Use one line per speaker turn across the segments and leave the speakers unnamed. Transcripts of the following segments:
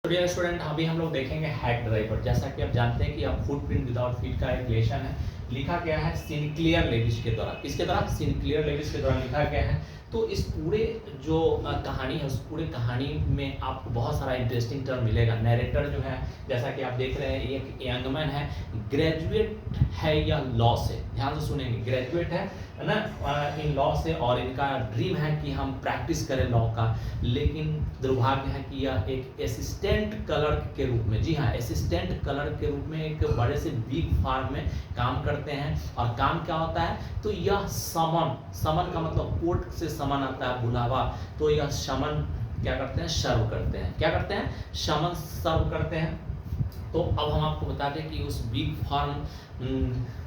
तो dear student, अभी हम लोग देखेंगे हैक ड्राइवर। जैसा कि आप जानते हैं कि अब फुटप्रिंट विदाउट फीट का एक लेशन है, लिखा गया है सिनक्लियर लेविस के द्वारा। किसके द्वारा? सिनक्लियर लेविस के द्वारा लिखा गया है। तो इस पूरे जो कहानी है, उस पूरे कहानी में आपको बहुत सारा इंटरेस्टिंग टर्म मिलेगा। नैरेटर जो है, जैसा कि आप देख रहे हैं, एक यंगमैन है, ग्रेजुएट है या लॉ से, ध्यान से सुनेंगे, ग्रेजुएट है ना, इन लॉ से, और इनका ड्रीम है कि हम प्रैक्टिस करें लॉ का। लेकिन दुर्भाग्य है कि यह एक असिस्टेंट क्लर्क के रूप में, जी हाँ, असिस्टेंट क्लर्क के रूप में एक बड़े से बिग फार्म में काम करते हैं। और काम क्या होता है? तो यह समन का मतलब कोर्ट से समन आता है, बुलावा। तो यह समन क्या करते हैं? सर्व करते हैं। क्या करते हैं? समन सर्व करते हैं। तो अब हम आपको बता दें कि उस बिग फार्म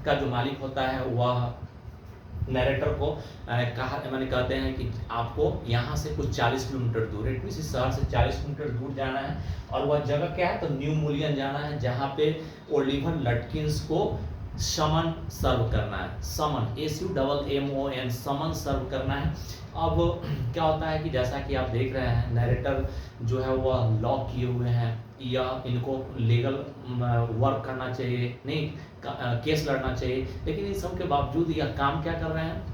का जो मालिक होता है वह नैरेटर को कहते हैं कि आपको यहाँ से कुछ 40 किलोमीटर दूर, इट मीन्स इस शहर से 40 किलोमीटर दूर जाना है। और वह जगह क्या है? तो न्यू मूलियन जाना है, जहाँ पे ओलिवर लटकिंस को समन सर्व करना है। समन, SUMMON, समन सर्व करना है। अब क्या होता है कि जैसा कि आप देख रहे हैं, नैरेटर जो है वह लॉ किए हुए हैं, या इनको लीगल वर्क करना चाहिए, नहीं केस लड़ना चाहिए, लेकिन इन सब के बावजूद यह काम क्या कर रहे हैं?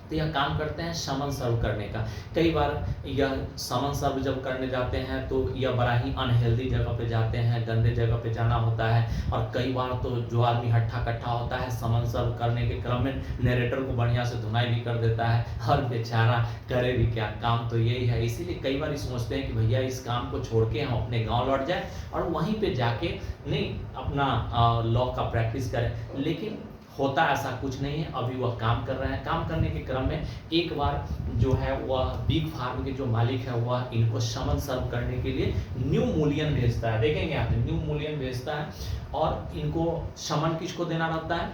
तो यह काम करते हैं समन सर्व करने का। कई बार यह समन सर्व जब करने जाते हैं तो यह बड़ा ही अनहेल्दी जगह पे जाते हैं, गंदे जगह पे जाना होता है। और कई बार तो जो आदमी हट्ठा कट्ठा होता है, समन सर्व करने के क्रम में नैरेटर को बढ़िया से धुनाई भी कर देता है, और बेचारा करे भी क्या, काम तो यही है। इसीलिए कई बार सोचते हैं कि भैया इस काम को छोड़ के हम अपने गाँव लौट जाए और वहीं पर जाके नहीं अपना लॉ का प्रैक्टिस करें। लेकिन होता ऐसा कुछ नहीं है। अभी वह काम कर रहे हैं। काम करने के क्रम में एक बार जो है वह बिग फार्म के जो मालिक है वह इनको समन सर्व करने के लिए न्यू मूलियन भेजता है। देखेंगे यहाँ पे न्यू मूलियन भेजता है, और इनको समन किसको देना रहता है?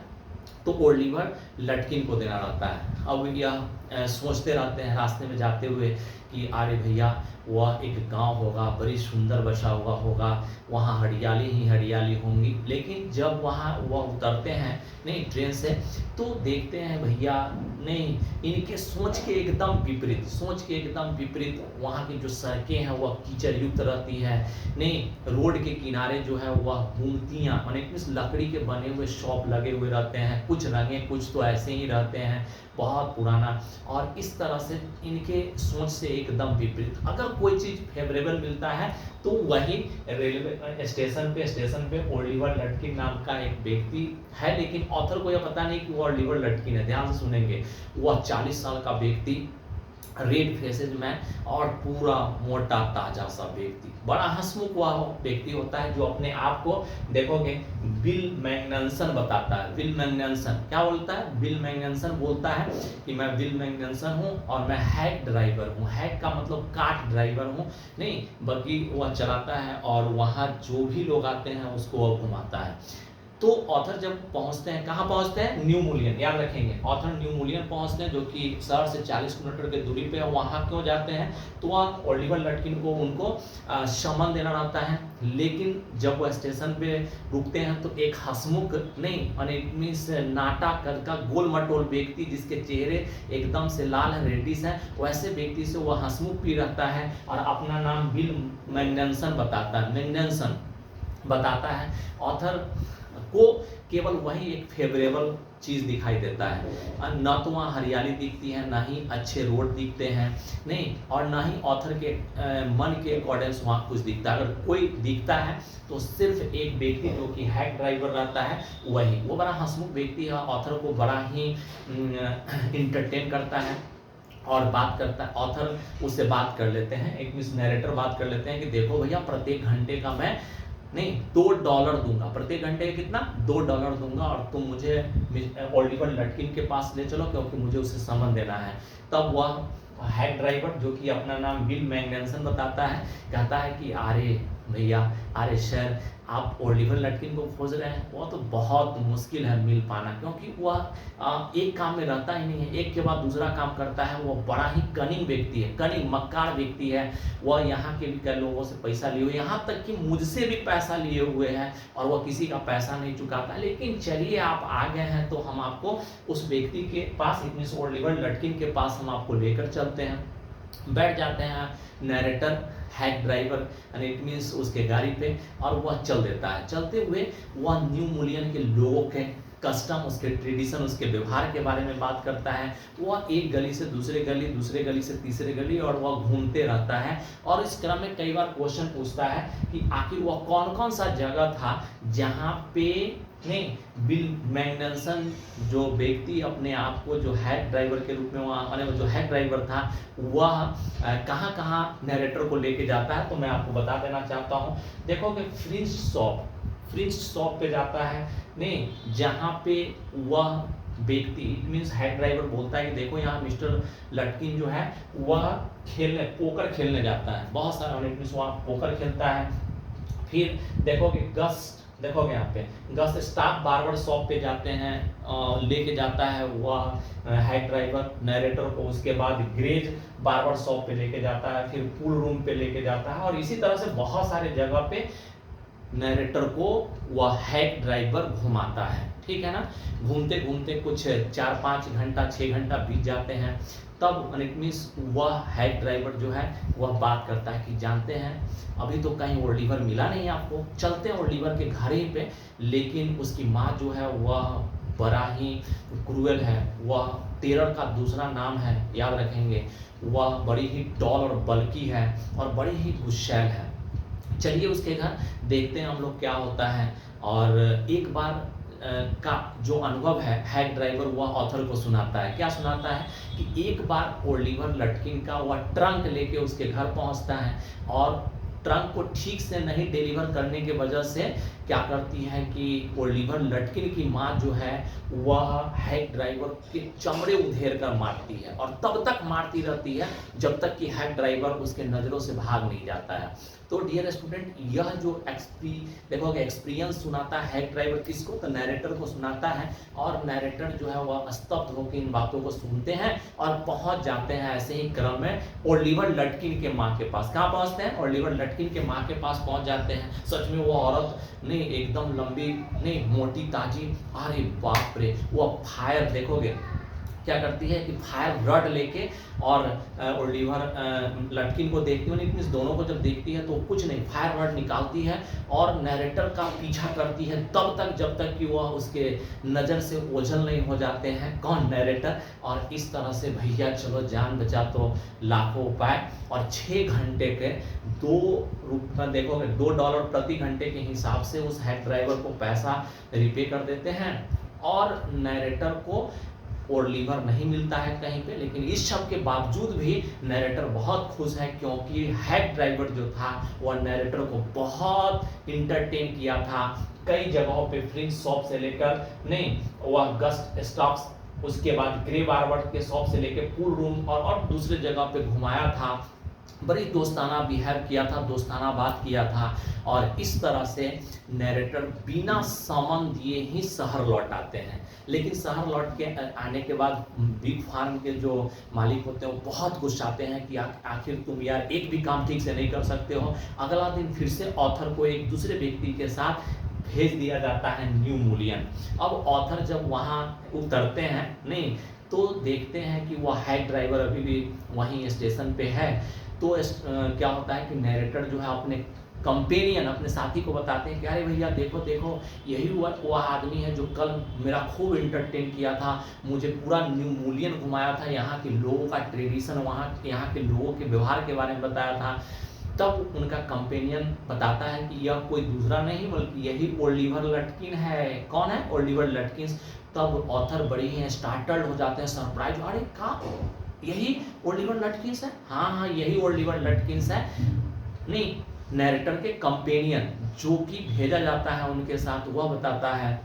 तो ओलिवर लटकिन को देना रहता है। अब यह सोचते रहते हैं रास्ते में जाते हुए कि अरे भैया, वह एक गांव होगा, बड़ी सुंदर बसा हुआ होगा, वहाँ हरियाली ही हरियाली होंगी। लेकिन जब वहाँ वह उतरते हैं नहीं ट्रेन से, तो देखते हैं भैया नहीं, इनके सोच के एकदम विपरीत वहाँ की जो सड़कें हैं वह कीचड़ युक्त रहती है। नहीं, रोड के किनारे जो है वह मूर्तियाँ, माने मीन्स लकड़ी के बने हुए शॉप लगे हुए रहते हैं, कुछ रंगे, कुछ तो ऐसे ही रहते हैं, बहुत पुराना। और इस तरह से इनके सोच से एकदम विपरीत। अगर कोई चीज़ फेवरेबल मिलता है तो वही रेलवे स्टेशन पे ओलिवर लटकिन नाम का एक व्यक्ति है, लेकिन ऑथर को यह पता नहीं कि वो ओलिवर लटकिन है। ध्यान से सुनेंगे, वह 40 साल का व्यक्ति, रेड फेसेज मैन, और पूरा मोटा ताजा सा व्यक्ति, बड़ा हंसमुख हुआ व्यक्ति होता है, जो अपने आप को देखोगे बिल मैग्नसन बताता है। बिल मैग्नसन क्या बोलता है? बिल मैग्नसन बोलता है कि मैं बिल मैग्नसन हूँ और मैं हैक ड्राइवर हूँ। हैक का मतलब काट ड्राइवर हूँ, नहीं बल्कि वह चलाता है और वहाँ जो भी लोग आते हैं उसको वह घुमाता है। तो ऑथर जब पहुंचते हैं, कहाँ पहुंचते हैं? न्यू मूलियन, याद रखेंगे, ऑथर न्यू मूलियन पहुंचते हैं, जो कि शहर से 40 किलोमीटर की दूरी पे है। वहाँ क्यों जाते हैं? तो वहाँ ओलिवर लटकिन को उनको समन देना रहता है। लेकिन जब वो स्टेशन पे रुकते हैं तो एक हंसमुख नहीं, मीन्स नाटा कद का गोल मटोल व्यक्ति, जिसके चेहरे एकदम से लाल है, रेडिश है, वैसे व्यक्ति से वह हंसमुख भी रहता है और अपना नाम बिल मैग्नसन बताता है। ऑथर को केवल वही एक फेवरेबल चीज़ दिखाई देता है, न तो वहाँ हरियाली दिखती है, ना ही अच्छे रोड दिखते हैं, नहीं, और ना ही ऑथर के मन के अकॉर्डिंग वहाँ कुछ दिखता है। अगर कोई दिखता है तो सिर्फ एक व्यक्ति जो कि हैक ड्राइवर रहता है, वही, वो बड़ा हंसमुख व्यक्ति है, ऑथर को बड़ा ही इंटरटेन करता है और बात करता है। ऑथर उससे बात कर लेते हैं, एक मिस नैरेटर बात कर लेते हैं कि देखो भैया, प्रत्येक घंटे का मैं नहीं $2 दूंगा, प्रत्येक घंटे कितना? $2 दूंगा, और तुम मुझे ओलिवर लटकिन के पास ले चलो, क्योंकि मुझे उसे समन देना है। तब वह हैक ड्राइवर, जो कि अपना नाम बिल मैग्नसन बताता है, कहता है कि अरे भैया, अरे सर, आप ओलिवर लटकिन को खोज रहे हैं, वो तो बहुत मुश्किल है मिल पाना, क्योंकि वह एक काम में रहता ही नहीं है, एक के बाद दूसरा काम करता है। वो बड़ा ही कनिंग व्यक्ति है, कनिंग मक्कार व्यक्ति है। वह यहाँ के भी कई लोगों से पैसा लिए हुए, यहाँ तक कि मुझसे भी पैसा लिए हुए हैं, और वह किसी का पैसा नहीं चुकाता। लेकिन चलिए, आप आ गए हैं तो हम आपको उस व्यक्ति के पास, ओलिवर लटकिन के पास हम आपको लेकर चलते हैं। बैठ जाते हैं narrator hack driver and it means उसके गाड़ी पे, और वह चल देता है। चलते हुए वह न्यू मुलियन के लोगों के कस्टम, उसके ट्रेडिशन, उसके व्यवहार के बारे में बात करता है। वह एक गली से दूसरे गली, दूसरे गली से तीसरे गली, और वह घूमते रहता है। और इस क्रम में कई बार क्वेश्चन पूछता है कि आखिर वह कौन कौन सा जगह था जहाँ पे नहीं बिल मैग्नसन जो व्यक्ति अपने आप को जो हैक ड्राइवर के रूप में वहाँ, माने जो हैक ड्राइवर था, वह कहाँ कहाँ नरेटर को लेके जाता है। तो मैं आपको बता देना चाहता हूँ। देखो कि फ्रिज शॉप पे जाता है, नहीं जहाँ पे वह व्यक्ति, इट मीन्स हेड ड्राइवर बोलता है कि देखो यहाँ मिस्टर लटकिन जो है वह खेलने, पोकर खेलने जाता है। बहुत सारा इट मीन्स वहाँ पोकर खेलता है। फिर देखोगे देखोगे यहाँ पे गस्ट स्टाफ बार्बर शॉप पे जाते हैं, लेके जाता है वह हेड ड्राइवर नरेटर को। उसके बाद ग्रेज बार्बर शॉप पे लेके जाता है, फिर पूल रूम पे लेके जाता है, और इसी तरह से बहुत सारे जगह पे नरेटर को वह हैक ड्राइवर घुमाता है। ठीक है ना। घूमते घूमते कुछ 4-5 घंटा 6 घंटा बीत जाते हैं। तब इट मीन्स वह हैक ड्राइवर जो है वह बात करता है कि जानते हैं अभी तो कहीं ओलिवर मिला नहीं आपको, चलते हैं ओलिवर के घर ही पे। लेकिन उसकी माँ जो है वह बड़ा ही क्रूएल है, वह टेरर का दूसरा नाम है, याद रखेंगे। वह बड़ी ही टॉल और बल्की है और बड़ी ही गुस्सैल है। चलिए उसके घर देखते हैं हम लोग क्या होता है। और एक बार का जो अनुभव है हैक ड्राइवर वह ऑथर को सुनाता है। क्या सुनाता है कि एक बार ओलिवर लटकिन का वह ट्रंक लेके उसके घर पहुंचता है, और ट्रंक को ठीक से नहीं डिलीवर करने की वजह से क्या करती है कि ओलिवर लटकिन की माँ जो है वह हैक ड्राइवर के चमड़े उधेर कर मारती है, और तब तक मारती रहती है जब तक कि हैक ड्राइवर उसके नज़रों से भाग नहीं जाता है। तो डियर स्टूडेंट, यह जो देखोगे एक्सपीरियंस सुनाता है हैक ड्राइवर किसको, तो नैरेटर को सुनाता है। और नैरेटर जो है वह स्तब्ध होकर इन बातों को सुनते हैं और पहुंच जाते हैं ऐसे ही क्रम में ओलिवर लटकिन के माँ के पास। कहाँ पहुंचते हैं, ओलिवर लटकिन के माँ के पास पहुंच जाते हैं। सच में वो औरत नहीं एकदम लंबी, नहीं मोटी ताजी, अरे बाप रे, वो फायर देखोगे क्या करती है कि फायर रड लेके और ओलिवर लटकिन को देखती है, मीन्स दोनों को जब देखती है तो कुछ नहीं, फायर रड निकालती है और नैरेटर का पीछा करती है तब तक जब तक कि वह उसके नज़र से ओझल नहीं हो जाते हैं, कौन, नैरेटर। और इस तरह से भैया चलो जान बचा तो लाखों उपाय। और 6 घंटे के देखोगे $2 प्रति घंटे के हिसाब से उस हैक ड्राइवर को पैसा रिपे कर देते हैं, और नैरेटर को ओलिवर नहीं मिलता है कहीं पे। लेकिन इस सब के बावजूद भी नैरेटर बहुत खुश है, क्योंकि हैक ड्राइवर जो था वह नैरेटर को बहुत इंटरटेन किया था। कई जगहों पे फ्रिज शॉप से लेकर नहीं वह गस्ट स्टॉप्स, उसके बाद ग्रे बार्बर के शॉप से लेकर पूल रूम और दूसरे जगह पे घुमाया था। बड़ी दोस्ताना बिहेव किया था, दोस्ताना बात किया था। और इस तरह से नैरेटर बिना सामान दिए ही शहर लौट आते हैं। लेकिन शहर लौट के आने के बाद बिग फार्म के जो मालिक होते हैं वो बहुत गुस्साते हैं कि आखिर तुम यार एक भी काम ठीक से नहीं कर सकते हो। अगला दिन फिर से ऑथर को एक दूसरे व्यक्ति के साथ भेज दिया जाता है न्यू मुलियन। अब ऑथर जब वहाँ उतरते हैं नहीं तो देखते हैं कि वह हैक ड्राइवर अभी भी वहीं स्टेशन पे है। तो क्या होता है कि नैरेटर जो है अपने कंपेनियन, अपने साथी को बताते हैं कि अरे भैया देखो देखो, यही वह आदमी है जो कल मेरा खूब इंटरटेन किया था, मुझे पूरा न्यू मुलियन घुमाया था, यहाँ के लोगों का ट्रेडिशन, यहाँ के लोगों के व्यवहार के बारे में बताया था। तब उनका कंपेनियन बताता है कि यह कोई दूसरा नहीं बल्कि यही ओलिवर लटकिन है। कौन है, ओलिवर लटकिन। तब ऑथर बड़ी ही स्टार्टल्ड हो जाते हैं, सरप्राइज, अरे का यही ओलिवर लटकिन्स है। हाँ यही ओलिवर लटकिन्स है। नहीं, नैरेटर के कंपेनियन जो कि भेजा जाता है उनके साथ वह बताता है।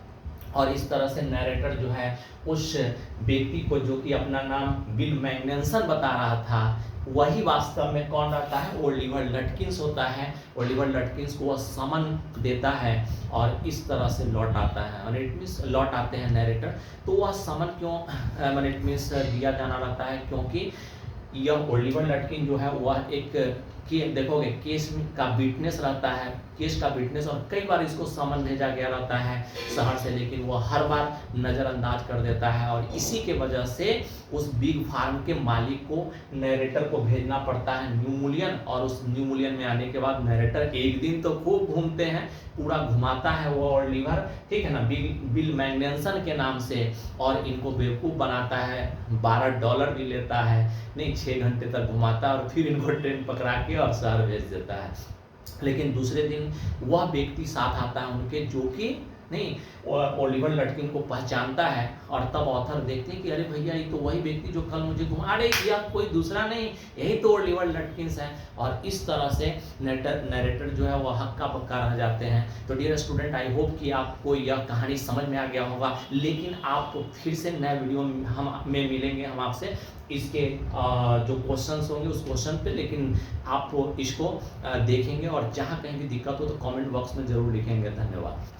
और इस तरह से नैरेटर जो है उस व्यक्ति को जो कि अपना नाम बिल मैग्नसन बता रहा था वही वास्तव में कौन रहता है, ओलिवर लटकिन्स होता है। ओलिवर लटकिन्स को वह समन देता है और इस तरह से लौट आता है। और इट मीन्स लौट आते हैं नैरेटर। तो वह समन क्यों इट मीन्स दिया जाना रहता है, क्योंकि यह ओलिवर लटकिन जो है वह एक देखोगे केस का विटनेस रहता है। केस का विटनेस, और कई बार इसको समन भेजा गया रहता है शहर से, लेकिन वो हर बार नज़रअंदाज कर देता है, और इसी के वजह से उस बिग फार्म के मालिक को नरेटर को भेजना पड़ता है न्यूमोलियन, और उस न्यूमोलियन में आने के बाद नरेटर एक दिन तो खूब घूमते हैं, पूरा घुमाता है वो ओलिवर, ठीक है ना, बिल मैग्नेंसन के नाम से, और इनको बेवकूफ़ बनाता है, $12 भी लेता है, नहीं 6 घंटे तक घुमाता है, और फिर इनको ट्रेन पकड़ा के और शहर भेज देता है। लेकिन दूसरे दिन वह व्यक्ति साथ आता है उनके, जो कि नहीं ओलिवर लटकिन को पहचानता है, और तब ऑथर देखते हैं कि अरे भैया ये तो वही व्यक्ति जो कल मुझे घुमा, अरे या कोई दूसरा नहीं, यही तो ओलिवर लटकिन्स है, और इस तरह से नरेटर जो है वो हक्का बक्का रह जाते हैं। तो डियर स्टूडेंट, आई होप कि आपको यह कहानी समझ में आ गया होगा, लेकिन आप फिर से नए वीडियो में मिलेंगे हम आपसे, इसके जो क्वेश्चंस होंगे उस क्वेश्चन पे, लेकिन आप इसको देखेंगे, और जहाँ कहीं भी दिक्कत हो तो कमेंट बॉक्स में ज़रूर लिखेंगे। धन्यवाद।